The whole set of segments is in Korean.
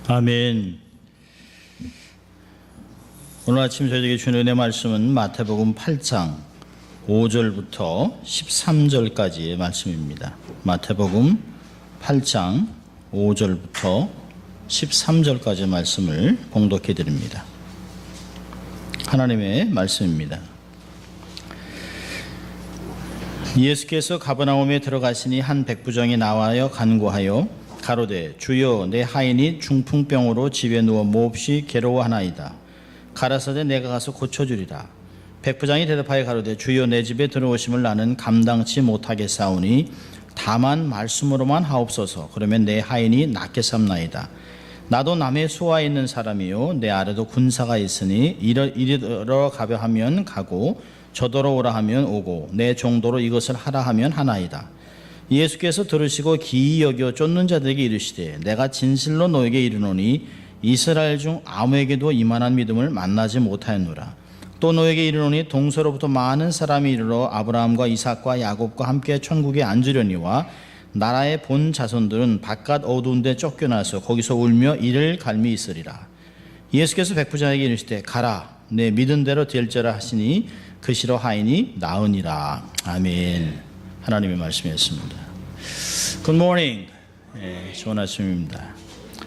아멘. 오늘 아침 저희에게 주는 은혜 말씀은 마태복음 8장 5절부터 13절까지의 말씀입니다. 마태복음 8장 5절부터 13절까지의 말씀을 봉독해 드립니다. 하나님의 말씀입니다. 예수께서 가버나움에 들어가시니 한 백부장이 나와여 간구하여 가로되 주여 내 하인이 중풍병으로 집에 누워 몹시 괴로워하나이다. 가라사대 내가 가서 고쳐주리라. 백부장이 대답하여 가로되 주여 내 집에 들어오심을 나는 감당치 못하겠사오니 다만 말씀으로만 하옵소서. 그러면 내 하인이 낫게 삼나이다. 나도 남의 수하에 있는 사람이요 내 아래도 군사가 있으니 이리로 가려 하면 가고 저더러 오라 하면 오고 내 정도로 이것을 하라 하면 하나이다. 예수께서 들으시고 기이 여겨 쫓는 자들에게 이르시되 내가 진실로 너에게 이르노니 이스라엘 중 아무에게도 이만한 믿음을 만나지 못하였노라. 또 너에게 이르노니 동서로부터 많은 사람이 이르러 아브라함과 이삭과 야곱과 함께 천국에 앉으려니와 나라의 본 자손들은 바깥 어두운 데 쫓겨나서 거기서 울며 이를 갈미 있으리라. 예수께서 백부장에게 이르시되 가라 내 믿은 대로 될지라 하시니 그시로 하인이 나으니라. 아멘. 하나님의 말씀이었습니다. Good morning. 좋은 아침입니다.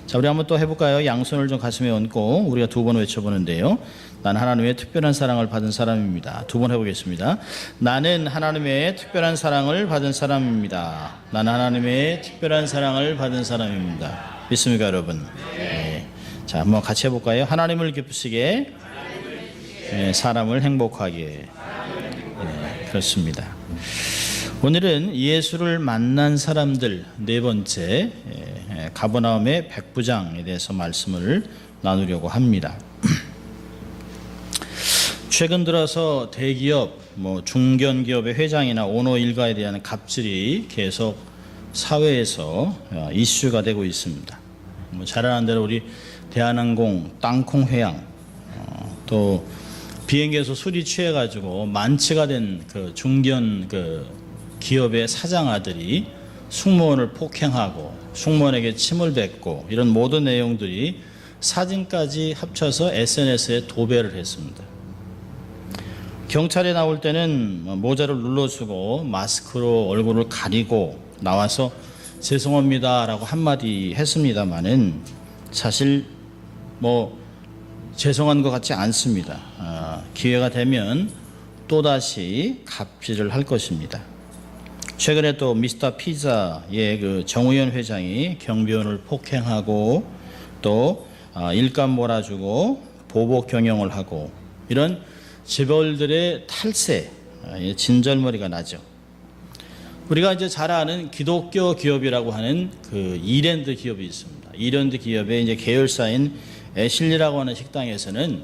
자, 우리 한번 또 해볼까요? 양손을 좀 가슴에 얹고 우리가 두 번 외쳐보는데요. 나는 하나님의 특별한 사랑을 받은 사람입니다. 두 번 해보겠습니다. 나는 하나님의 특별한 사랑을 받은 사람입니다. 나는 하나님의 특별한 사랑을 받은 사람입니다. 믿습니까, 여러분? 네. 자, 한번 같이 해볼까요? 하나님을 기쁘시게, 사람을 행복하게. 그렇습니다. 오늘은 예수를 만난 사람들 네 번째 가버나움의 백부장에 대해서 말씀을 나누려고 합니다. 최근 들어서 대기업, 중견기업의 회장이나 오너 일가에 대한 갑질이 계속 사회에서 이슈가 되고 있습니다. 잘 아는 대로 우리 대한항공 땅콩회항, 또 비행기에서 술이 취해가지고 만취가 된 그 중견 기업의 사장 아들이 승무원을 폭행하고 승무원에게 침을 뱉고 이런 모든 내용들이 사진까지 합쳐서 SNS에 도배를 했습니다. 경찰에 나올 때는 모자를 눌러주고 마스크로 얼굴을 가리고 나와서 죄송합니다 라고 한마디 했습니다마는 사실 죄송한 것 같지 않습니다. 기회가 되면 또다시 갑질을 할 것입니다. 최근에 또 미스터 피자의 그 정우현 회장이 경비원을 폭행하고 또 일감 몰아주고 보복 경영을 하고 이런 재벌들의 탈세, 진절머리가 나죠. 우리가 이제 잘 아는 기독교 기업이라고 하는 그 이랜드 기업이 있습니다. 이랜드 기업의 이제 계열사인 애실리라고 하는 식당에서는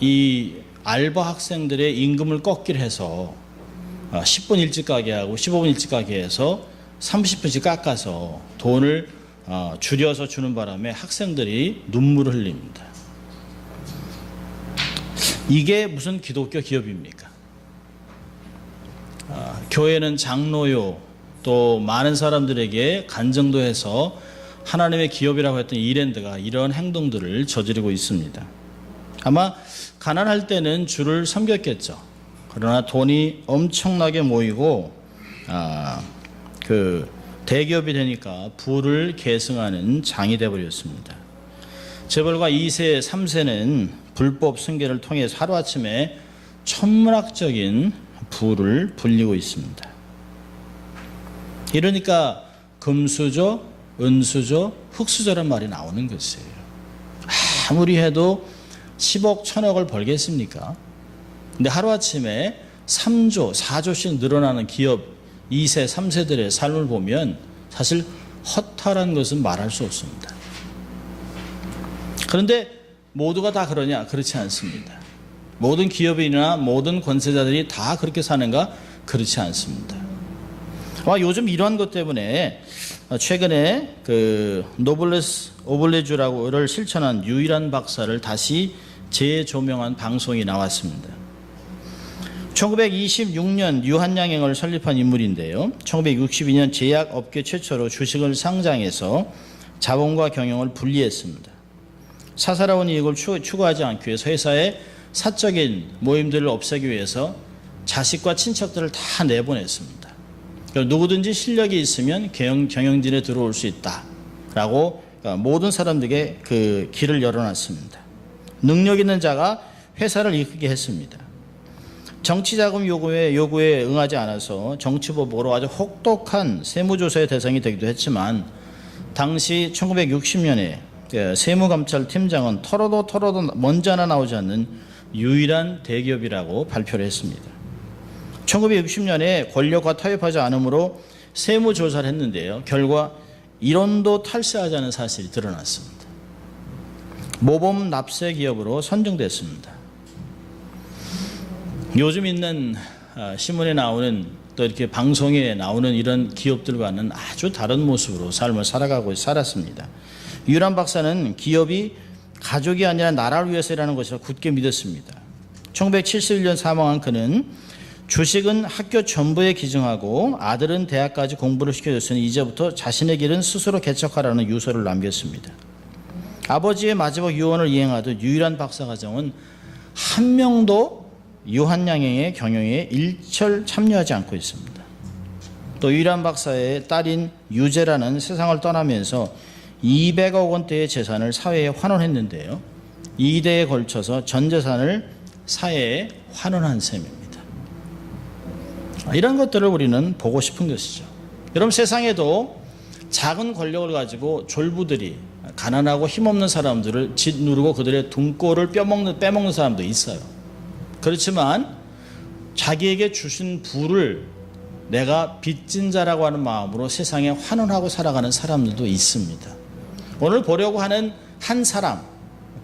이 알바 학생들의 임금을 꺾기로 해서 10분 일찍 가게 하고 15분 일찍 가게 해서 30분씩 깎아서 돈을 줄여서 주는 바람에 학생들이 눈물을 흘립니다. 이게 무슨 기독교 기업입니까? 교회는 장로요 또 많은 사람들에게 간증도 해서 하나님의 기업이라고 했던 이랜드가 이런 행동들을 저지르고 있습니다. 아마 가난할 때는 주를 섬겼겠죠. 그러나 돈이 엄청나게 모이고 그 대기업이 되니까 부를 계승하는 장이 되어버렸습니다. 재벌과 2세, 3세는 불법 승계를 통해서 하루아침에 천문학적인 부를 불리고 있습니다. 이러니까 금수저, 은수저, 흙수저란 말이 나오는 것이에요. 아무리 해도 10억, 1000억을 벌겠습니까? 근데 하루아침에 3조, 4조씩 늘어나는 기업 2세, 3세들의 삶을 보면 사실 허탈한 것은 말할 수 없습니다. 그런데 모두가 다 그러냐? 그렇지 않습니다. 모든 기업인이나 모든 권세자들이 다 그렇게 사는가? 그렇지 않습니다. 요즘 이러한 것 때문에 최근에 그 노블레스 오블레주라고를 실천한 유일한 박사를 다시 재조명한 방송이 나왔습니다. 1926년 유한양행을 설립한 인물인데요. 1962년 제약업계 최초로 주식을 상장해서 자본과 경영을 분리했습니다. 사사로운 이익을 추구하지 않기 위해서 회사의 사적인 모임들을 없애기 위해서 자식과 친척들을 다 내보냈습니다. 누구든지 실력이 있으면 경영진에 들어올 수 있다라고 모든 사람들에게 그 길을 열어놨습니다. 능력 있는 자가 회사를 이끌게 했습니다. 정치자금 요구에 응하지 않아서 정치보복으로 아주 혹독한 세무조사의 대상이 되기도 했지만 당시 1960년에 세무감찰팀장은 털어도 먼지 하나 나오지 않는 유일한 대기업이라고 발표를 했습니다. 1960년에 권력과 타협하지 않으므로 세무조사를 했는데요. 결과 1원도 탈세하자는 사실이 드러났습니다. 모범 납세 기업으로 선정됐습니다. 요즘 있는 신문에 나오는 또 이렇게 방송에 나오는 이런 기업들과는 아주 다른 모습으로 삶을 살았습니다. 유란 박사는 기업이 가족이 아니라 나라를 위해서 일하는 것이라 굳게 믿었습니다. 1971년 사망한 그는 주식은 학교 전부에 기증하고 아들은 대학까지 공부를 시켜줬으니 이제부터 자신의 길은 스스로 개척하라는 유서를 남겼습니다. 아버지의 마지막 유언을 이행하듯 유일한 박사 가정은 한 명도 유한양행의 경영에 일절 참여하지 않고 있습니다. 또 유일한 박사의 딸인 유재라는 세상을 떠나면서 200억 원대의 재산을 사회에 환원했는데요. 2대에 걸쳐서 전 재산을 사회에 환원한 셈입니다. 이런 것들을 우리는 보고 싶은 것이죠. 여러분, 세상에도 작은 권력을 가지고 졸부들이 가난하고 힘없는 사람들을 짓누르고 그들의 등골을 빼먹는 사람도 있어요. 그렇지만 자기에게 주신 부를 내가 빚진 자라고 하는 마음으로 세상에 환원하고 살아가는 사람들도 있습니다. 오늘 보려고 하는 한 사람,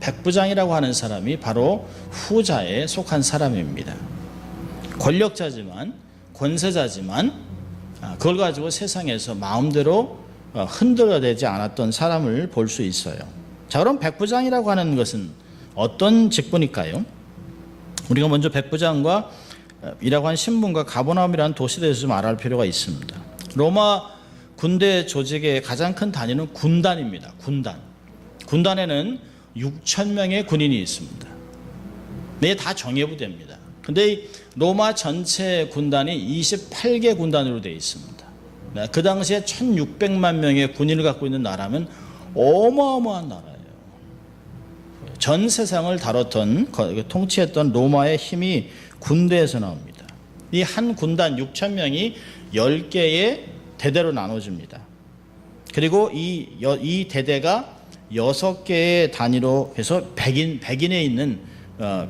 백부장이라고 하는 사람이 바로 후자에 속한 사람입니다. 권력자지만 권세자지만 그걸 가지고 세상에서 마음대로 흔들어대지 않았던 사람을 볼 수 있어요. 자, 그럼 백부장이라고 하는 것은 어떤 직분일까요? 우리가 먼저 백부장과 이라고 한 신분과 가버나움이라는 도시에 대해서 좀 알아볼 필요가 있습니다. 로마 군대 조직의 가장 큰 단위는 군단입니다. 군단에는 6,000명의 군인이 있습니다. 네, 다 정예부대입니다. 근데 로마 전체 군단이 28개 군단으로 되어 있습니다. 그 당시에 1,600만 명의 군인을 갖고 있는 나라면 어마어마한 나라예요. 전 세상을 다뤘던, 통치했던 로마의 힘이 군대에서 나옵니다. 이 한 군단 6,000명이 10개의 대대로 나눠집니다. 그리고 이 대대가 6개의 단위로 해서 백인에 있는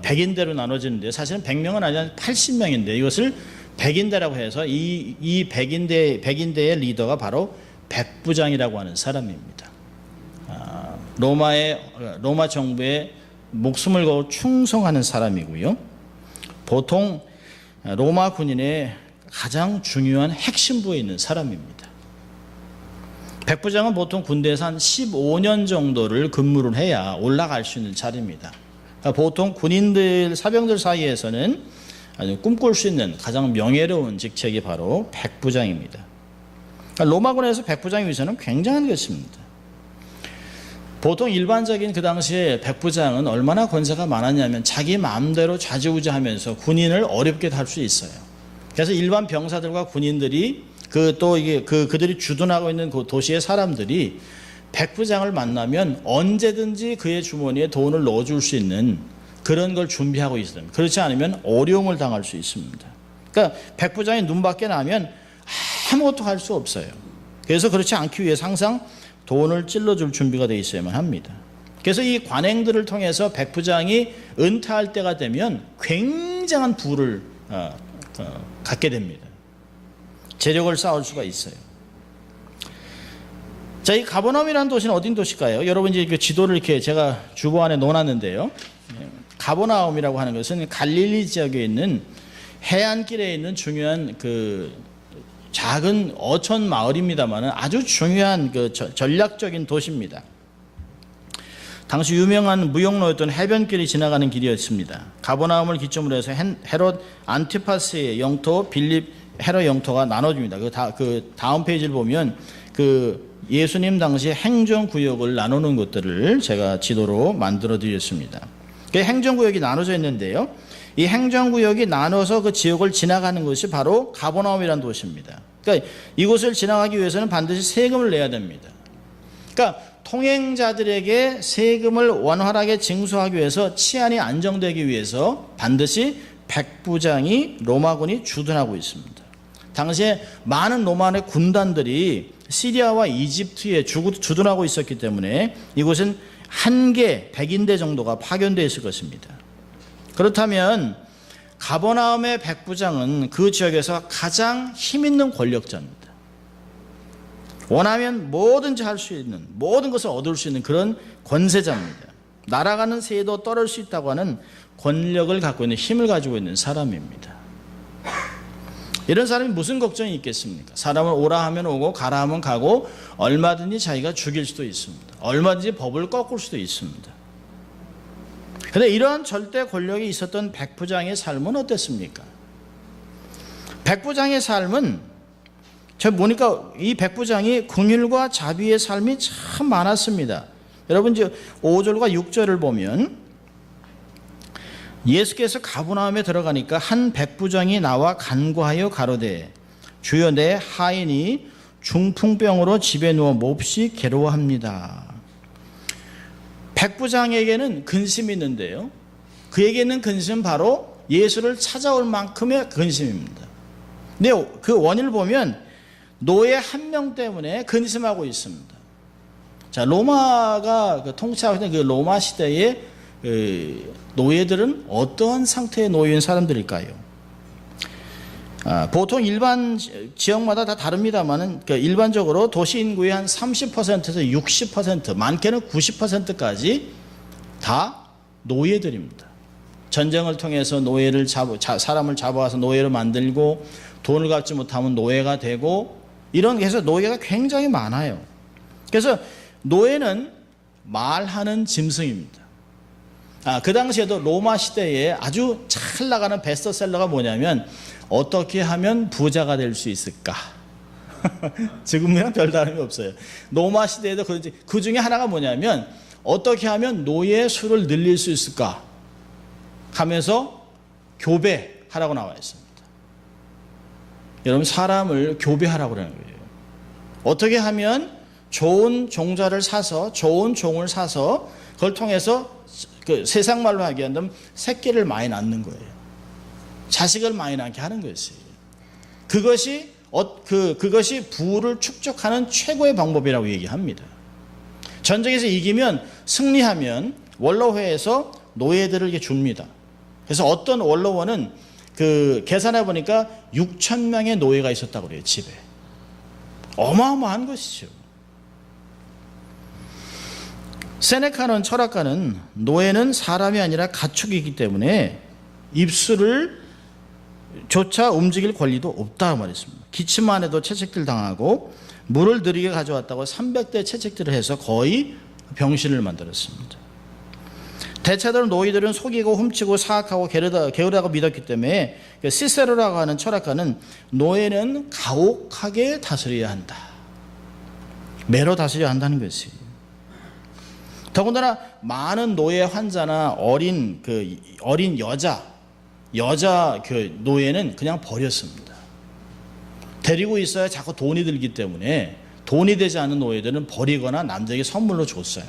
백인대로 나눠지는데 사실은 100명은 아니라 80명인데 이것을 백인대라고 해서 이 백인대의 리더가 바로 백부장이라고 하는 사람입니다. 로마 정부에 목숨을 걸고 충성하는 사람이고요. 보통 로마 군인의 가장 중요한 핵심부에 있는 사람입니다. 백부장은 보통 군대에서 한 15년 정도를 근무를 해야 올라갈 수 있는 자리입니다. 보통 군인들, 사병들 사이에서는 아주 꿈꿀 수 있는 가장 명예로운 직책이 바로 백부장입니다. 로마군에서 백부장의 위세는 굉장한 것입니다. 보통 일반적인 그 당시에 백부장은 얼마나 권세가 많았냐면 자기 마음대로 좌지우지하면서 군인을 어렵게 할 수 있어요. 그래서 일반 병사들과 군인들이 그들이 주둔하고 있는 그 도시의 사람들이 백부장을 만나면 언제든지 그의 주머니에 돈을 넣어줄 수 있는 그런 걸 준비하고 있어요. 그렇지 않으면 어려움을 당할 수 있습니다. 그러니까 백부장이 눈밖에 나면 아무것도 할 수 없어요. 그래서 그렇지 않기 위해서 항상 돈을 찔러줄 준비가 되어 있어야만 합니다. 그래서 이 관행들을 통해서 백부장이 은퇴할 때가 되면 굉장한 부를 갖게 됩니다. 재력을 쌓을 수가 있어요. 자, 이 가버나움이라는 도시는 어딘 도시일까요? 여러분 이제 그 지도를 이렇게 제가 주보 안에 넣어놨는데요. 가버나움이라고 하는 것은 갈릴리 지역에 있는 해안길에 있는 중요한 그 작은 어촌 마을입니다만 아주 중요한 그 전략적인 도시입니다. 당시 유명한 무역로였던 해변길이 지나가는 길이었습니다. 가버나움을 기점으로 해서 헤롯 안티파스의 영토, 빌립 헤롯 영토가 나눠집니다. 그 다음 페이지를 보면 그 예수님 당시 행정구역을 나누는 것들을 제가 지도로 만들어 드렸습니다. 그 행정구역이 나눠져 있는데요. 이 행정구역이 나눠서 그 지역을 지나가는 것이 바로 가버나움이라는 도시입니다. 그러니까 이곳을 지나가기 위해서는 반드시 세금을 내야 됩니다. 그러니까 통행자들에게 세금을 원활하게 징수하기 위해서 치안이 안정되기 위해서 반드시 백부장이 로마군이 주둔하고 있습니다. 당시에 많은 로마의 군단들이 시리아와 이집트에 주둔하고 있었기 때문에 이곳은 한개 100인대 정도가 파견되어 있을 것입니다. 그렇다면 가버나움의 백부장은 그 지역에서 가장 힘있는 권력자입니다. 원하면 뭐든지 할 수 있는, 모든 것을 얻을 수 있는 그런 권세자입니다. 날아가는 새도 떨을 수 있다고 하는 권력을 갖고 있는, 힘을 가지고 있는 사람입니다. 이런 사람이 무슨 걱정이 있겠습니까? 사람을 오라 하면 오고 가라 하면 가고 얼마든지 자기가 죽일 수도 있습니다. 얼마든지 법을 꺾을 수도 있습니다. 그런데 이러한 절대 권력이 있었던 백부장의 삶은 어땠습니까? 백부장의 삶은 제가 보니까 이 백부장이 긍휼과 자비의 삶이 참 많았습니다. 여러분 이제 5절과 6절을 보면 예수께서 가버나움에 들어가니까 한 백부장이 나와 간구하여 가로되 주여 내 하인이 중풍병으로 집에 누워 몹시 괴로워합니다. 백부장에게는 근심이 있는데요. 그에게는 근심은 바로 예수를 찾아올 만큼의 근심입니다. 근데 그 원인을 보면 노예 한 명 때문에 근심하고 있습니다. 자, 로마가 통치하고 있는 그 로마 시대의 노예들은 어떠한 상태의 노예인 사람들일까요? 보통 일반 지역마다 다 다릅니다만은 일반적으로 도시 인구의 한 30%에서 60%, 많게는 90%까지 다 노예들입니다. 전쟁을 통해서 노예를 사람을 잡아와서 노예를 만들고 돈을 갚지 못하면 노예가 되고 이런 해서 노예가 굉장히 많아요. 그래서 노예는 말하는 짐승입니다. 그 당시에도 로마 시대에 아주 잘 나가는 베스트셀러가 뭐냐면 어떻게 하면 부자가 될 수 있을까? 지금이랑 별다름이 없어요. 로마 시대에도 그 중에 하나가 뭐냐면 어떻게 하면 노예의 수를 늘릴 수 있을까? 하면서 교배하라고 나와 있습니다. 여러분 사람을 교배하라고 그러는 거예요. 어떻게 하면 좋은 종자를 사서 좋은 종을 사서 그걸 통해서 그 세상 말로 하기에는 새끼를 많이 낳는 거예요. 자식을 많이 낳게 하는 것이. 그것이 부를 축적하는 최고의 방법이라고 얘기합니다. 전쟁에서 이기면 승리하면 원로회에서 노예들을 이렇게 줍니다. 그래서 어떤 원로원은 계산해 보니까 6,000명의 노예가 있었다고 그래요, 집에. 어마어마한 것이죠. 세네카는 철학가는 노예는 사람이 아니라 가축이기 때문에 입술을 조차 움직일 권리도 없다 말했습니다. 기침만 해도 채찍질 당하고 물을 느리게 가져왔다고 300대 채찍질을 해서 거의 병신을 만들었습니다. 대체로 노예들은 속이고 훔치고 사악하고 게으르다고 믿었기 때문에 시세로라고 하는 철학가는 노예는 가혹하게 다스려야 한다. 매로 다스려야 한다는 것이. 더군다나 많은 노예 환자나 어린 여자 노예는 그냥 버렸습니다. 데리고 있어야 자꾸 돈이 들기 때문에 돈이 되지 않은 노예들은 버리거나 남자에게 선물로 줬어요.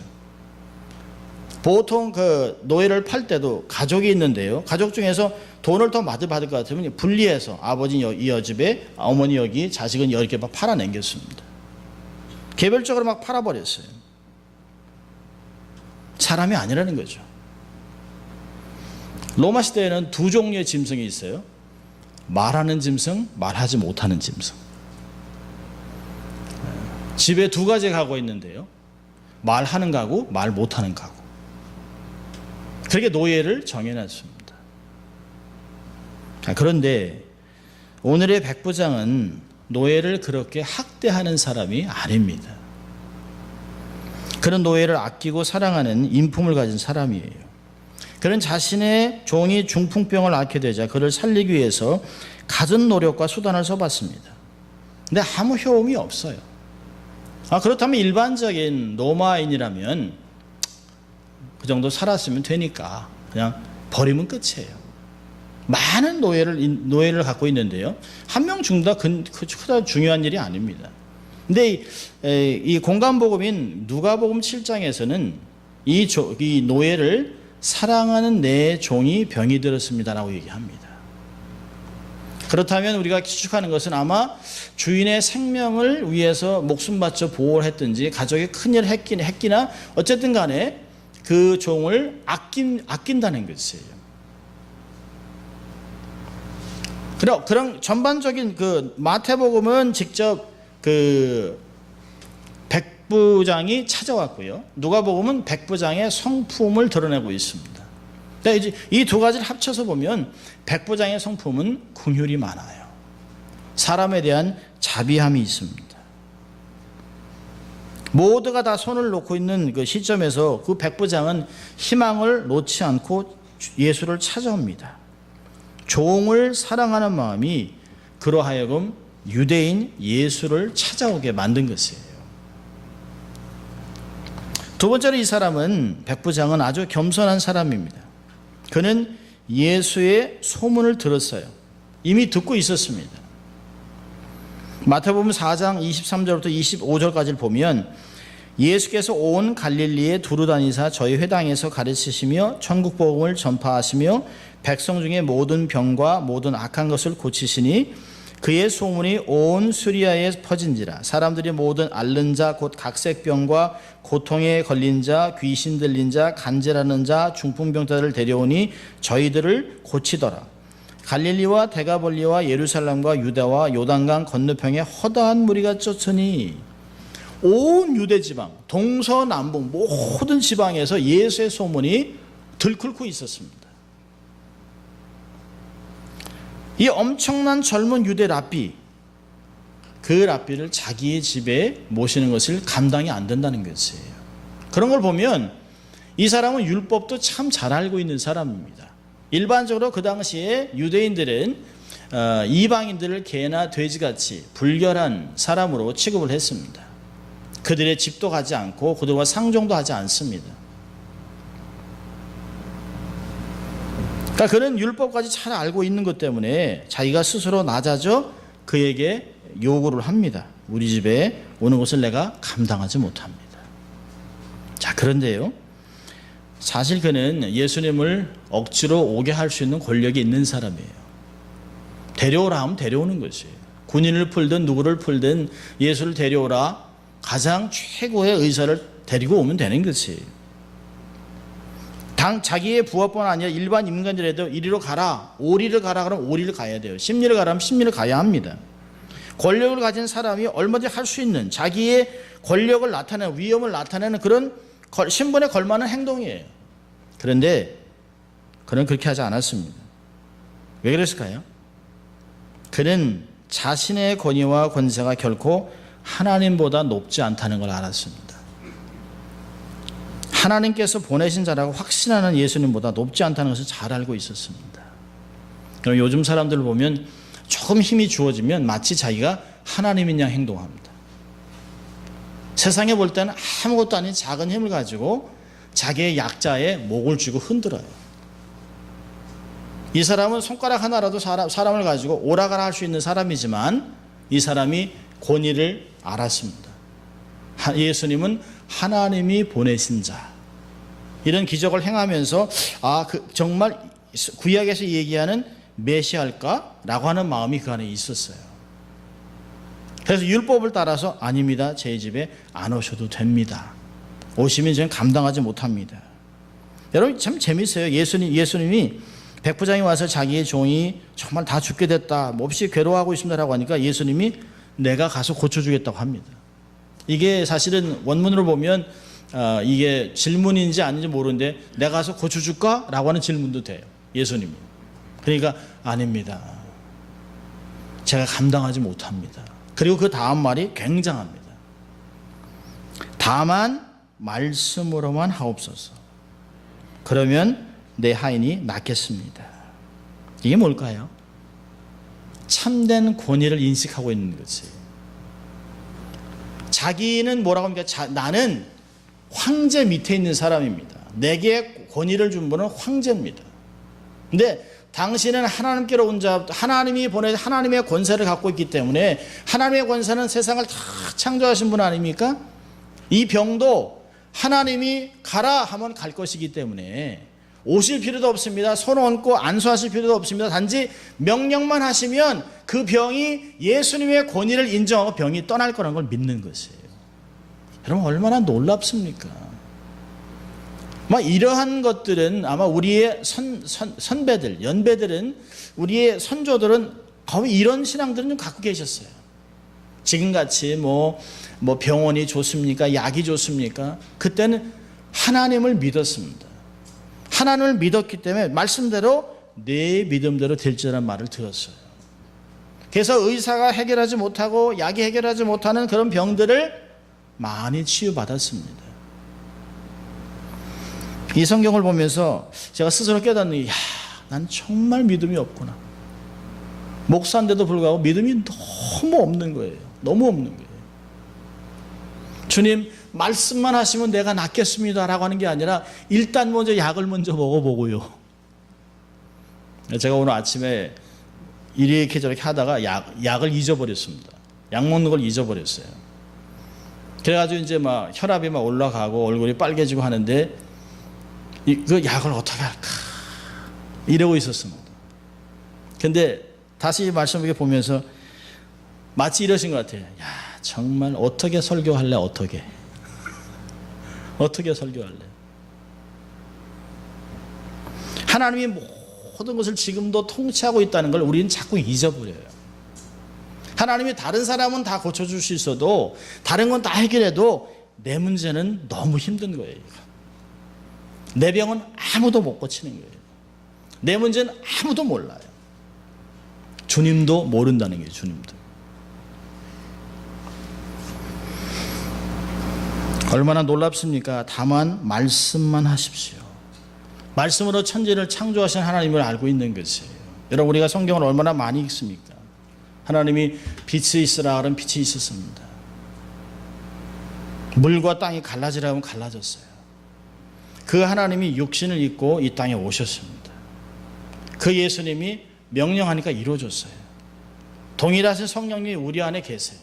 보통 노예를 팔 때도 가족이 있는데요. 가족 중에서 돈을 더 많이 받을 것 같으면 분리해서 아버지는 이 집에, 어머니 여기, 자식은 이렇게 막 팔아넘겼습니다. 개별적으로 막 팔아버렸어요. 사람이 아니라는 거죠. 로마 시대에는 두 종류의 짐승이 있어요. 말하는 짐승, 말하지 못하는 짐승. 집에 두 가지 가구가 있는데요. 말하는 가구, 말 못하는 가구. 그렇게 노예를 정해놨습니다. 그런데 오늘의 백부장은 노예를 그렇게 학대하는 사람이 아닙니다. 그는 노예를 아끼고 사랑하는 인품을 가진 사람이에요. 그는 자신의 종이 중풍병을 앓게 되자 그를 살리기 위해서 갖은 노력과 수단을 써봤습니다. 근데 아무 효험이 없어요. 그렇다면 일반적인 로마인이라면 그 정도 살았으면 되니까 그냥 버리면 끝이에요. 많은 노예를 갖고 있는데요. 한 명 죽는다 크다 중요한 일이 아닙니다. 근데 이 공간복음인 누가복음 7장에서는 이 노예를 사랑하는 내 종이 병이 들었습니다라고 얘기합니다. 그렇다면 우리가 추측하는 것은 아마 주인의 생명을 위해서 목숨 바쳐 보호를 했든지 가족이 큰일을 했기나 어쨌든 간에 그 종을 아낀다는 것이에요. 그런 전반적인 마태복음은 직접 백부장이 찾아왔고요. 누가복음은 백부장의 성품을 드러내고 있습니다. 이제 이 두 가지를 합쳐서 보면 백부장의 성품은 긍휼이 많아요. 사람에 대한 자비함이 있습니다. 모두가 다 손을 놓고 있는 그 시점에서 그 백부장은 희망을 놓지 않고 예수를 찾아옵니다. 종을 사랑하는 마음이 그로 하여금 유대인 예수를 찾아오게 만든 것이에요. 두 번째로 이 사람은 백부장은 아주 겸손한 사람입니다. 그는 예수의 소문을 들었어요. 이미 듣고 있었습니다. 마태복음 4장 23절부터 25절까지를 보면 예수께서 온 갈릴리에 두루 다니사 저희 회당에서 가르치시며 천국 복음을 전파하시며 백성 중에 모든 병과 모든 악한 것을 고치시니 그의 소문이 온 수리아에 퍼진지라. 사람들이 모든 앓는 자 곧 각색병과 고통에 걸린 자 귀신 들린 자 간질하는 자 중풍병자를 데려오니 저희들을 고치더라. 갈릴리와 데가볼리와 예루살렘과 유다와 요단강 건너편에 허다한 무리가 쫓으니 온 유대 지방 동서남북 모든 지방에서 예수의 소문이 들끓고 있었습니다. 이 엄청난 젊은 유대 랍비, 그 랍비를 자기의 집에 모시는 것을 감당이 안 된다는 것이에요. 그런 걸 보면 이 사람은 율법도 참 잘 알고 있는 사람입니다. 일반적으로 그 당시에 유대인들은 이방인들을 개나 돼지같이 불결한 사람으로 취급을 했습니다. 그들의 집도 가지 않고 그들과 상종도 하지 않습니다. 그러니까 그는 율법까지 잘 알고 있는 것 때문에 자기가 스스로 낮아져 그에게 요구를 합니다. 우리 집에 오는 것을 내가 감당하지 못합니다. 자, 그런데요, 사실 그는 예수님을 억지로 오게 할 수 있는 권력이 있는 사람이에요. 데려오라 하면 데려오는 것이에요. 군인을 풀든 누구를 풀든 예수를 데려오라, 가장 최고의 의사를 데리고 오면 되는 것이에요. 자기의 부하뿐 아니라 일반 인간들에도 이리로 가라, 오리를 가라 그러면 오리를 가야 돼요. 십리를 가라면 십리를 가야 합니다. 권력을 가진 사람이 얼마든지 할 수 있는, 자기의 권력을 나타내는, 위엄을 나타내는 그런 신분에 걸맞는 행동이에요. 그런데 그는 그렇게 하지 않았습니다. 왜 그랬을까요? 그는 자신의 권위와 권세가 결코 하나님보다 높지 않다는 걸 알았습니다. 하나님께서 보내신 자라고 확신하는 예수님보다 높지 않다는 것을 잘 알고 있었습니다. 그럼 요즘 사람들을 보면 조금 힘이 주어지면 마치 자기가 하나님인 양 행동합니다. 세상에 볼 때는 아무것도 아닌 작은 힘을 가지고 자기의 약자의 목을 쥐고 흔들어요. 이 사람은 손가락 하나라도 사람을 가지고 오라가라 할 수 있는 사람이지만 이 사람이 권위를 알았습니다. 예수님은 하나님이 보내신 자, 이런 기적을 행하면서 정말 구약에서 얘기하는 메시아일까라고 하는 마음이 그 안에 있었어요. 그래서 율법을 따라서 아닙니다, 제 집에 안 오셔도 됩니다. 오시면 저는 감당하지 못합니다. 여러분 참 재밌어요. 예수님이 백부장이 와서 자기의 종이 정말 다 죽게 됐다, 몹시 괴로워하고 있습니다라고 하니까 예수님이 내가 가서 고쳐주겠다고 합니다. 이게 사실은 원문으로 보면 이게 질문인지 아닌지 모르는데 내가 가서 고쳐줄까? 라고 하는 질문도 돼요, 예수님이. 그러니까 아닙니다, 제가 감당하지 못합니다. 그리고 그 다음 말이 굉장합니다. 다만 말씀으로만 하옵소서. 그러면 내 하인이 낫겠습니다. 이게 뭘까요? 참된 권위를 인식하고 있는 것이에요. 자기는 뭐라고 합니까? 나는 황제 밑에 있는 사람입니다. 내게 권위를 준 분은 황제입니다. 근데 당신은 하나님께로 온 자, 하나님이 보내 하나님의 권세를 갖고 있기 때문에, 하나님의 권세는 세상을 다 창조하신 분 아닙니까? 이 병도 하나님이 가라 하면 갈 것이기 때문에 오실 필요도 없습니다. 손 얹고 안수하실 필요도 없습니다. 단지 명령만 하시면 그 병이 예수님의 권위를 인정하고 병이 떠날 거라는 걸 믿는 것이에요. 여러분, 얼마나 놀랍습니까? 이러한 것들은 아마 우리의 선배들, 연배들은, 우리의 선조들은 거의 이런 신앙들은 좀 갖고 계셨어요. 지금같이 병원이 좋습니까? 약이 좋습니까? 그때는 하나님을 믿었습니다. 하나님을 믿었기 때문에 말씀대로 내 믿음대로 될지라는 말을 들었어요. 그래서 의사가 해결하지 못하고 약이 해결하지 못하는 그런 병들을 많이 치유받았습니다. 이 성경을 보면서 제가 스스로 깨닫는 게, 난 정말 믿음이 없구나. 목사인데도 불구하고 믿음이 너무 없는 거예요. 너무 없는 거예요. 주님, 말씀만 하시면 내가 낫겠습니다 라고 하는 게 아니라 일단 먼저 약을 먼저 먹어보고요. 제가 오늘 아침에 이렇게 저렇게 하다가 약을 잊어버렸습니다. 약 먹는 걸 잊어버렸어요. 그래가지고 이제 혈압이 올라가고 얼굴이 빨개지고 하는데, 그 약을 어떻게 할까 이러고 있었습니다. 근데 다시 말씀을 보면서 마치 이러신 것 같아요. 정말 어떻게 설교할래? 어떻게 설교할래? 하나님이 모든 것을 지금도 통치하고 있다는 걸 우리는 자꾸 잊어버려요. 하나님이 다른 사람은 다 고쳐줄 수 있어도, 다른 건 다 해결해도 내 문제는 너무 힘든 거예요. 내 병은 아무도 못 고치는 거예요. 내 문제는 아무도 몰라요. 주님도 모른다는 거예요. 주님도. 얼마나 놀랍습니까? 다만 말씀만 하십시오. 말씀으로 천지를 창조하신 하나님을 알고 있는 것이에요. 여러분, 우리가 성경을 얼마나 많이 읽습니까? 하나님이 빛이 있으라 그러면 빛이 있었습니다. 물과 땅이 갈라지라 하면 갈라졌어요. 그 하나님이 육신을 입고 이 땅에 오셨습니다. 그 예수님이 명령하니까 이루어졌어요. 동일하신 성령님이 우리 안에 계세요.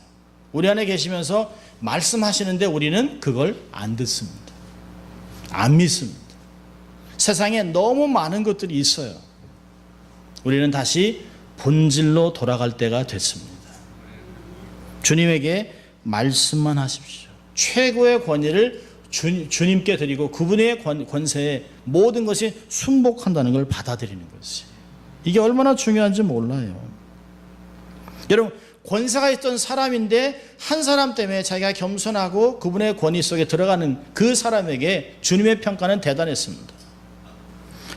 우리 안에 계시면서 말씀하시는데 우리는 그걸 안 듣습니다. 안 믿습니다. 세상에 너무 많은 것들이 있어요. 우리는 다시 본질로 돌아갈 때가 됐습니다. 주님에게 말씀만 하십시오. 최고의 권위를 주님께 드리고 그분의 권세에 모든 것이 순복한다는 걸 받아들이는 것이, 이게 얼마나 중요한지 몰라요. 여러분, 권세가 있던 사람인데 한 사람 때문에 자기가 겸손하고 그분의 권위 속에 들어가는 그 사람에게 주님의 평가는 대단했습니다.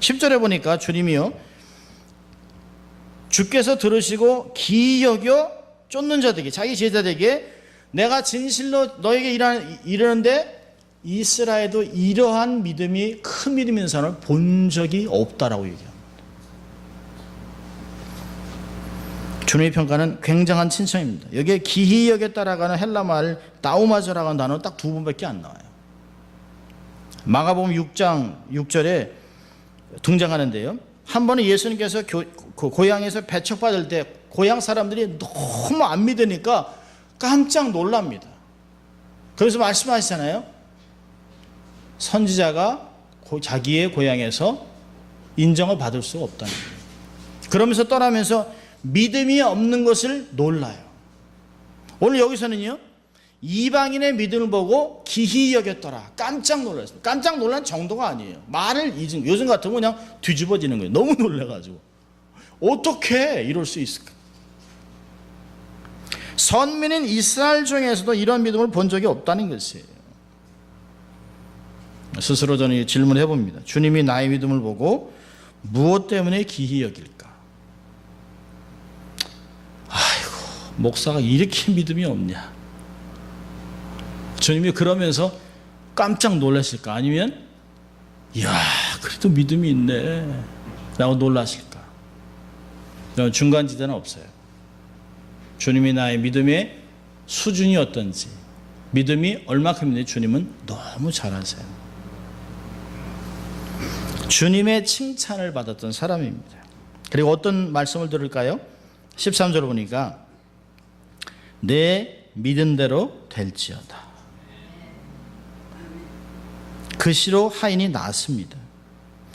10절에 보니까 주님이요, 주께서 들으시고 기이 여겨 쫓는 자들에게, 자기 제자들에게 내가 진실로 너에게 이르는데 이스라엘도 이러한 믿음이, 큰 믿음 있는 사람을 본 적이 없다라고 얘기합니다. 주님의 평가는 굉장한 칭찬입니다. 여기에 기이 여겼다라고 하는 헬라 말 나우마저라고 하는 단어는 딱 2번밖에 안 나와요. 마가복음 6장 6절에 등장하는데요, 한 번은 예수님께서 고향에서 배척받을 때 고향 사람들이 너무 안 믿으니까 깜짝 놀랍니다. 그래서 말씀하시잖아요. 선지자가 자기의 고향에서 인정을 받을 수가 없다는 거예요. 그러면서 떠나면서 믿음이 없는 것을 놀라요. 오늘 여기서는요, 이방인의 믿음을 보고 기이 여겼더라, 깜짝 놀랐어요. 깜짝 놀란 정도가 아니에요. 말을 잊은, 요즘 같으면 그냥 뒤집어지는 거예요. 너무 놀라가지고 어떻게 이럴 수 있을까? 선민인 이스라엘 중에서도 이런 믿음을 본 적이 없다는 것이에요. 스스로 저는 질문을 해봅니다. 주님이 나의 믿음을 보고 무엇 때문에 기이 여길까? 아이고, 목사가 이렇게 믿음이 없냐? 주님이 그러면서 깜짝 놀라실까? 아니면 이야, 그래도 믿음이 있네 라고 놀라실까? 중간지대는 없어요. 주님이 나의 믿음의 수준이 어떤지, 믿음이 얼마큼인지 주님은 너무 잘 아세요. 주님의 칭찬을 받았던 사람입니다. 그리고 어떤 말씀을 들을까요? 13절을 보니까 내 믿음대로 될지어다. 그 시로 하인이 나았습니다.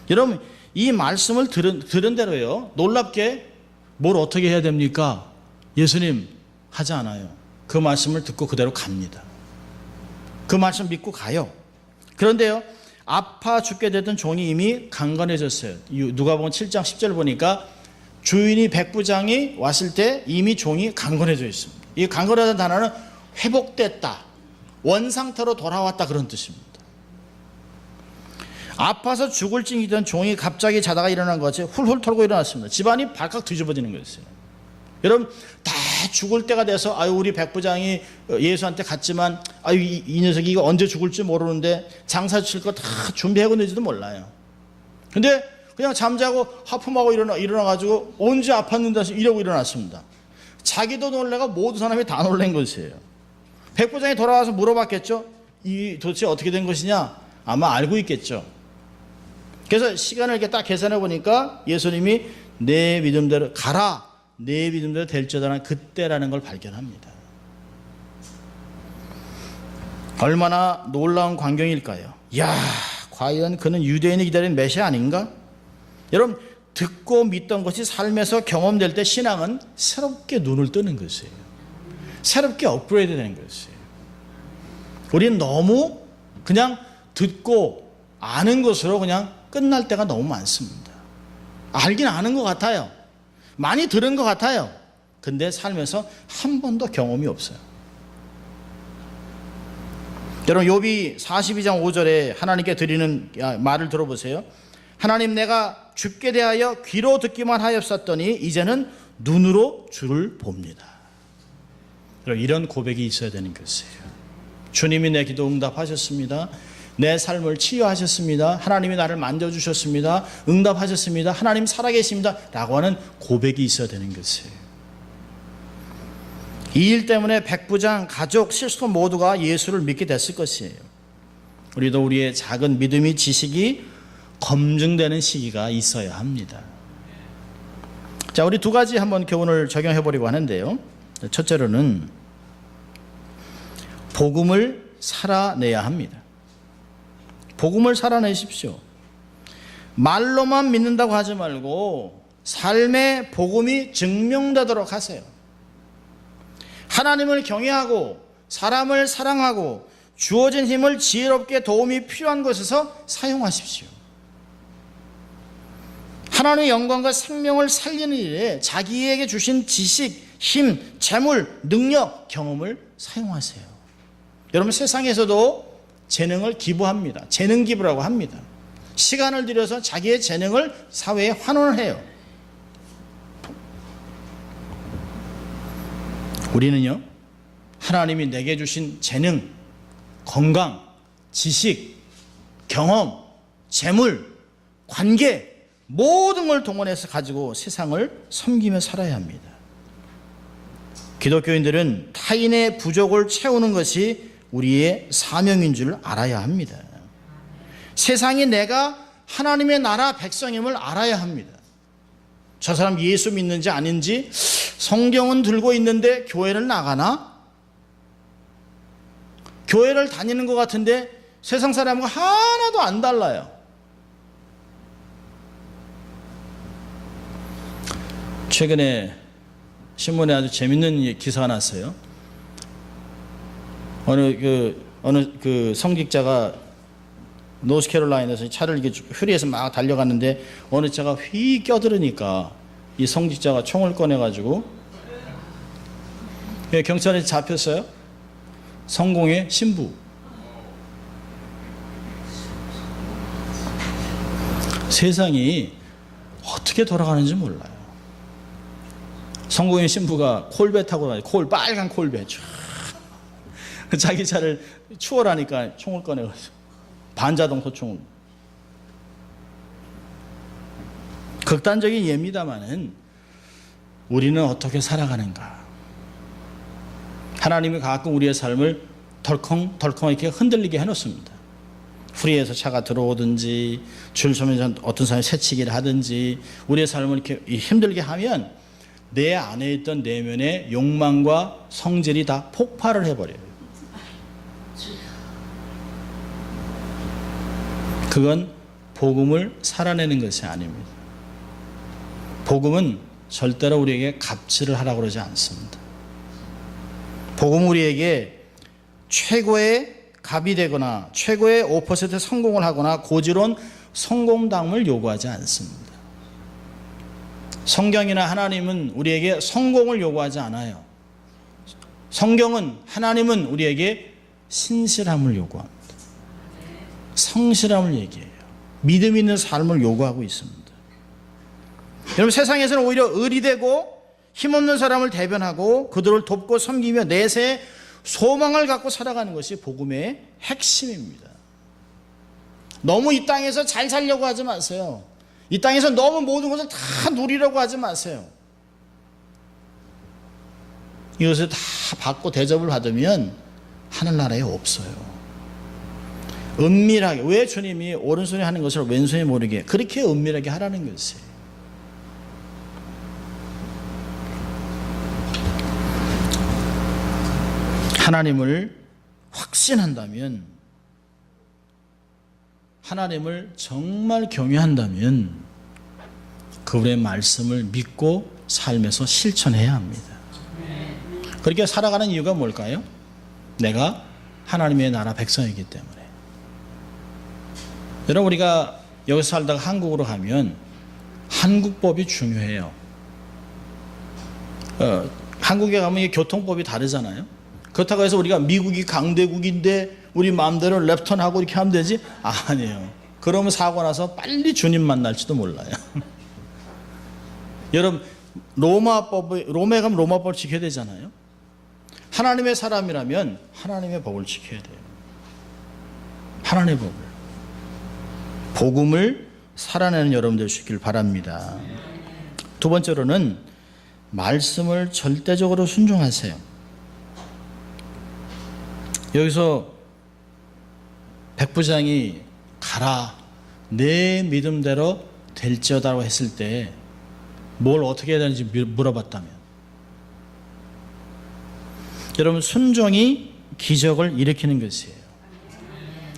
여러분, 이 말씀을 들은 대로요, 놀랍게 뭘 어떻게 해야 됩니까? 예수님 하지 않아요. 그 말씀을 듣고 그대로 갑니다. 그 말씀 믿고 가요. 그런데요, 아파 죽게 되던 종이 이미 강건해졌어요. 누가복음 7장 10절 보니까 주인이 백부장이 왔을 때 이미 종이 강건해져 있습니다. 이 강건하다는 단어는 회복됐다, 원상태로 돌아왔다, 그런 뜻입니다. 아파서 죽을 찡이던 종이 갑자기 자다가 일어난 것 같이 훌훌 털고 일어났습니다. 집안이 발칵 뒤집어지는 거였어요. 여러분, 다 죽을 때가 돼서 아유, 우리 백부장이 예수한테 갔지만 아유, 이 녀석이 이거 언제 죽을지 모르는데 장사 칠 거 다 준비하고 있는지도 몰라요. 근데 그냥 잠자고 하품하고 일어나가지고 언제 아팠는데 이러고 일어났습니다. 자기도 놀래가 모든 사람이 다 놀란 것이에요. 백부장이 돌아와서 물어봤겠죠. 이 도대체 어떻게 된 것이냐? 아마 알고 있겠죠. 그래서 시간을 이렇게 딱 계산해 보니까 예수님이 내 믿음대로 가라, 내 믿음대로 될지어다라는 그때라는 걸 발견합니다. 얼마나 놀라운 광경일까요? 야, 과연 그는 유대인이 기다린 메시아 아닌가? 여러분, 듣고 믿던 것이 삶에서 경험될 때 신앙은 새롭게 눈을 뜨는 것이에요. 새롭게 업그레이드 되는 것이에요. 우리는 너무 그냥 듣고 아는 것으로 그냥 끝날 때가 너무 많습니다. 알긴 아는 것 같아요. 많이 들은 것 같아요. 근데 삶에서 한 번도 경험이 없어요. 여러분, 욥이 42장 5절에 하나님께 드리는 말을 들어보세요. 하나님, 내가 죽게 대하여 귀로 듣기만 하였었더니 이제는 눈으로 주를 봅니다. 여러분, 이런 고백이 있어야 되는 것이에요. 주님이 내 기도 응답하셨습니다. 내 삶을 치유하셨습니다. 하나님이 나를 만져주셨습니다. 응답하셨습니다. 하나님 살아계십니다. 라고 하는 고백이 있어야 되는 것이에요. 이 일 때문에 백부장, 가족, 실수 모두가 예수를 믿게 됐을 것이에요. 우리도 우리의 작은 믿음이 지식이 검증되는 시기가 있어야 합니다. 자, 우리 두 가지 한번 교훈을 적용해 보려고 하는데요. 첫째로는 복음을 살아내야 합니다. 복음을 살아내십시오. 말로만 믿는다고 하지 말고 삶의 복음이 증명되도록 하세요. 하나님을 경외하고 사람을 사랑하고 주어진 힘을 지혜롭게 도움이 필요한 것에서 사용하십시오. 하나님의 영광과 생명을 살리는 일에 자기에게 주신 지식, 힘, 재물, 능력, 경험을 사용하세요. 여러분, 세상에서도 재능을 기부합니다. 재능 기부라고 합니다. 시간을 들여서 자기의 재능을 사회에 환원을 해요. 우리는요, 하나님이 내게 주신 재능, 건강, 지식, 경험, 재물, 관계, 모든 걸 동원해서 가지고 세상을 섬기며 살아야 합니다. 기독교인들은 타인의 부족을 채우는 것이 우리의 사명인 줄 알아야 합니다. 세상이 내가 하나님의 나라 백성임을 알아야 합니다. 저 사람 예수 믿는지 아닌지, 성경은 들고 있는데 교회를 나가나? 교회를 다니는 것 같은데 세상 사람과 하나도 안 달라요. 최근에 신문에 아주 재밌는 기사가 났어요. 어느 성직자가 노스캐롤라이나에서 차를 이렇게 휴리해서 막 달려갔는데 어느 차가 휘 껴들으니까 이 성직자가 총을 꺼내가지고 경찰에 잡혔어요. 성공의 신부. 세상이 어떻게 돌아가는지 몰라요. 성공의 신부가 콜베 타고 다니고, 빨간 콜베 자기 차를 추월하니까 총을 꺼내가지고 반자동 소총을. 극단적인 예입니다마는 우리는 어떻게 살아가는가? 하나님이 가끔 우리의 삶을 덜컹덜컹 이렇게 흔들리게 해놓습니다. 후리에서 차가 들어오든지 줄 서면서 어떤 사람이 새치기를 하든지 우리의 삶을 이렇게 힘들게 하면 내 안에 있던 내면의 욕망과 성질이 다 폭발을 해버려요. 그건 복음을 살아내는 것이 아닙니다. 복음은 절대로 우리에게 갑질을 하라고 그러지 않습니다. 복음은 우리에게 최고의 갑이 되거나 최고의 5% 성공을 하거나 고지로운 성공담을 요구하지 않습니다. 성경이나 하나님은 우리에게 성공을 요구하지 않아요. 성경은 하나님은 우리에게 신실함을 요구합니다. 성실함을 얘기해요. 믿음 있는 삶을 요구하고 있습니다. 여러분, 세상에서는 오히려 의리되고 힘없는 사람을 대변하고 그들을 돕고 섬기며 내세에 소망을 갖고 살아가는 것이 복음의 핵심입니다. 너무 이 땅에서 잘 살려고 하지 마세요. 이 땅에서 너무 모든 것을 다 누리려고 하지 마세요. 이것을 다 받고 대접을 받으면 하늘나라에 없어요. 은밀하게, 왜 주님이 오른손에 하는 것을 왼손에 모르게 그렇게 은밀하게 하라는 것이에요. 하나님을 확신한다면, 하나님을 정말 경외한다면 그분의 말씀을 믿고 삶에서 실천해야 합니다. 그렇게 살아가는 이유가 뭘까요? 내가 하나님의 나라 백성이기 때문에. 여러분, 우리가 여기서 살다가 한국으로 가면 한국법이 중요해요. 한국에 가면 이 교통법이 다르잖아요. 그렇다고 해서 우리가 미국이 강대국인데 우리 마음대로 랩턴하고 이렇게 하면 되지? 아니에요. 그러면 사고 나서 빨리 주님 만날지도 몰라요. 여러분, 로마에 가면 로마법을 지켜야 되잖아요. 하나님의 사람이라면 하나님의 법을 지켜야 돼요. 하나님의 법을. 복음을 살아내는 여러분들 되시길 바랍니다. 두 번째로는 말씀을 절대적으로 순종하세요. 여기서 백부장이 가라, 내 믿음대로 될지어다라고 했을 때 뭘 어떻게 해야 되는지 물어봤다면, 여러분, 순종이 기적을 일으키는 것이에요.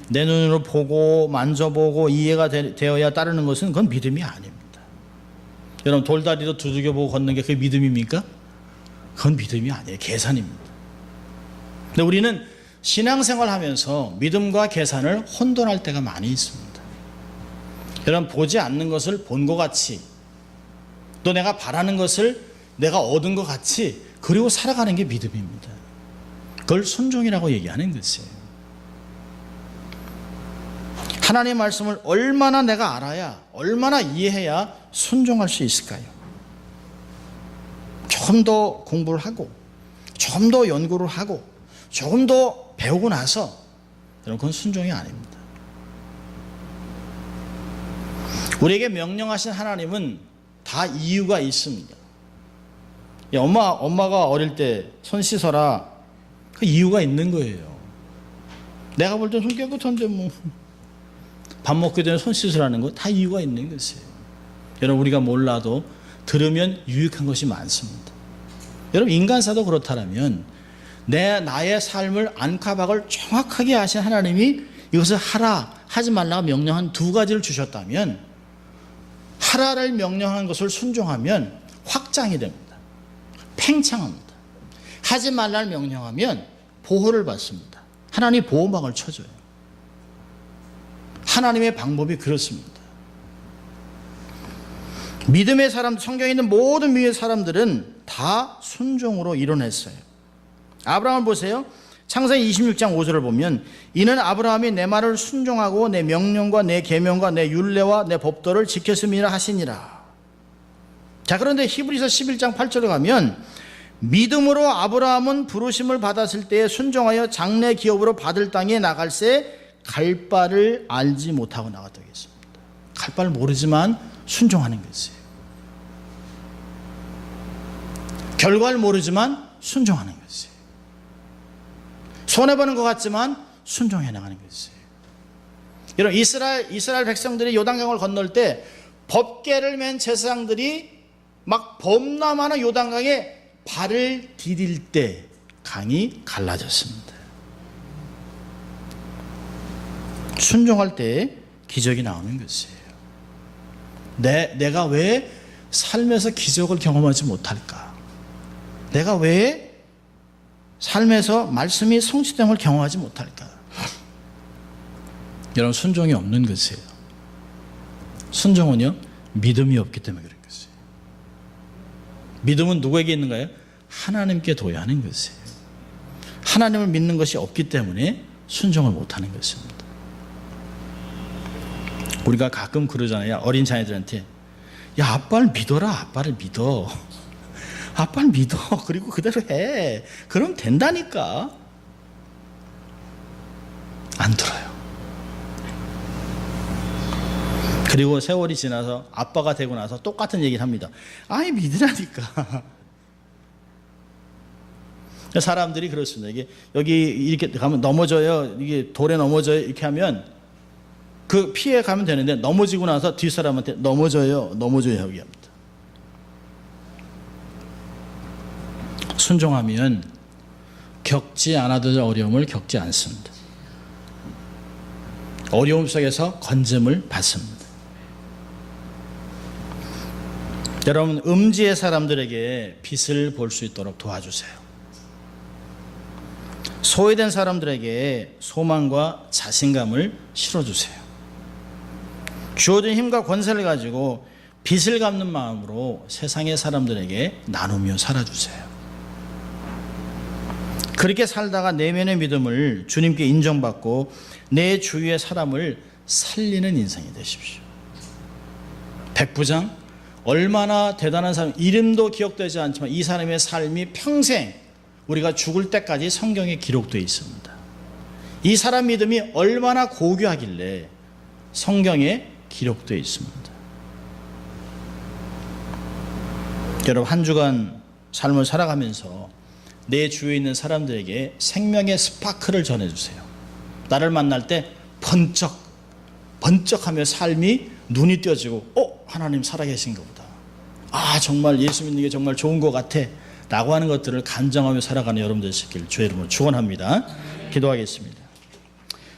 내 눈으로 보고 만져보고 이해가 되어야 따르는 것은 그건 믿음이 아닙니다. 여러분, 돌다리도 두들겨보고 걷는 게 그게 믿음입니까? 그건 믿음이 아니에요. 계산입니다. 근데 우리는 신앙생활 하면서 믿음과 계산을 혼돈할 때가 많이 있습니다. 여러분, 보지 않는 것을 본 것 같이, 또 내가 바라는 것을 내가 얻은 것 같이 그리고 살아가는 게 믿음입니다. 그걸 순종이라고 얘기하는 것이에요. 하나님의 말씀을 얼마나 내가 알아야, 얼마나 이해해야 순종할 수 있을까요? 조금 더 공부를 하고, 조금 더 연구를 하고, 조금 더 배우고 나서, 여러분, 그건 순종이 아닙니다. 우리에게 명령하신 하나님은 다 이유가 있습니다. 엄마가 어릴 때 손 씻어라, 그 이유가 있는 거예요. 내가 볼 때 손 깨끗한데 뭐 밥 먹기 전에 손 씻으라는 거 다 이유가 있는 것이에요. 여러분, 우리가 몰라도 들으면 유익한 것이 많습니다. 여러분, 인간사도 그렇다면 나의 삶을 안카박을 정확하게 아신 하나님이 이것을 하라, 하지 말라고 명령한 두 가지를 주셨다면, 하라를 명령한 것을 순종하면 확장이 됩니다. 팽창합니다. 하지 말라를 명령하면 보호를 받습니다. 하나님이 보호막을 쳐줘요. 하나님의 방법이 그렇습니다. 믿음의 사람, 성경에 있는 모든 믿음의 사람들은 다 순종으로 이뤄냈어요. 아브라함을 보세요. 창세기 26장 5절을 보면, 이는 아브라함이 내 말을 순종하고 내 명령과 내 계명과 내 율례와 내 법도를 지켰음이라 하시니라. 자, 그런데 히브리서 11장 8절에 가면, 믿음으로 아브라함은 부르심을 받았을 때에 순종하여 장래 기업으로 받을 땅에 나갈새 갈 바를 알지 못하고 나갔다고 했습니다. 갈 바를 모르지만 순종하는 것이에요. 결과를 모르지만 순종하는 것이에요. 손해보는 것 같지만 순종해 나가는 것이에요. 여러분, 이스라엘 백성들이 요단강을 건널 때 법궤를 맨 제사장들이 막 범람하는 요단강에 발을 디딜 때 강이 갈라졌습니다. 순종할 때 기적이 나오는 것이에요. 내가 왜 삶에서 기적을 경험하지 못할까? 내가 왜 삶에서 말씀이 성취됨을 경험하지 못할까? 여러분, 순종이 없는 것이에요. 순종은요, 믿음이 없기 때문에 그런 것이에요. 믿음은 누구에게 있는가요? 하나님께 둬야 하는 것이에요. 하나님을 믿는 것이 없기 때문에 순종을 못하는 것입니다. 우리가 가끔 그러잖아요. 어린 자녀들한테, 야, 아빠를 믿어라. 아빠를 믿어. 아빠를 믿어. 그리고 그대로 해. 그럼 된다니까. 안 들어요. 그리고 세월이 지나서 아빠가 되고 나서 똑같은 얘기를 합니다. 아이, 믿으라니까. 사람들이 그렇습니다. 이게 여기 이렇게 가면 넘어져요. 이게 돌에 넘어져요. 이렇게 하면 그 피해 가면 되는데 넘어지고 나서 뒷사람한테 넘어져요 하게 합니다. 순종하면 겪지 않아도 될 어려움을 겪지 않습니다. 어려움 속에서 건짐을 받습니다. 여러분, 음지의 사람들에게 빛을 볼 수 있도록 도와주세요. 소외된 사람들에게 소망과 자신감을 실어주세요. 주어진 힘과 권세를 가지고 빚을 갚는 마음으로 세상의 사람들에게 나누며 살아주세요. 그렇게 살다가 내면의 믿음을 주님께 인정받고 내 주위의 사람을 살리는 인생이 되십시오. 백부장, 얼마나 대단한 사람, 이름도 기억되지 않지만 이 사람의 삶이 평생 우리가 죽을 때까지 성경에 기록되어 있습니다. 이 사람 믿음이 얼마나 고귀하길래 성경에 기록되어 있습니다. 여러분, 한 주간 삶을 살아가면서 내 주위에 있는 사람들에게 생명의 스파크를 전해주세요. 나를 만날 때 번쩍하며 삶이 눈이 띄어지고, 하나님 살아계신가 보다. 정말 예수 믿는 게 정말 좋은 것 같아 라고 하는 것들을 간증하며 살아가는 여러분 되시길 주의 이름으로 축원합니다. 기도하겠습니다.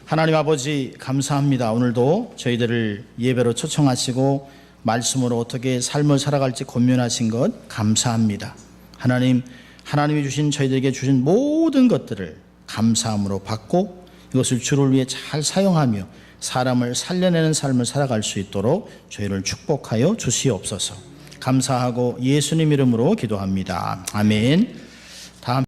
하나님 아버지, 감사합니다. 오늘도 저희들을 예배로 초청하시고 말씀으로 어떻게 삶을 살아갈지 고민하신 것 감사합니다. 하나님이 주신 저희들에게 주신 모든 것들을 감사함으로 받고 이것을 주를 위해 잘 사용하며 사람을 살려내는 삶을 살아갈 수 있도록 저희를 축복하여 주시옵소서. 감사하고 예수님 이름으로 기도합니다. 아멘.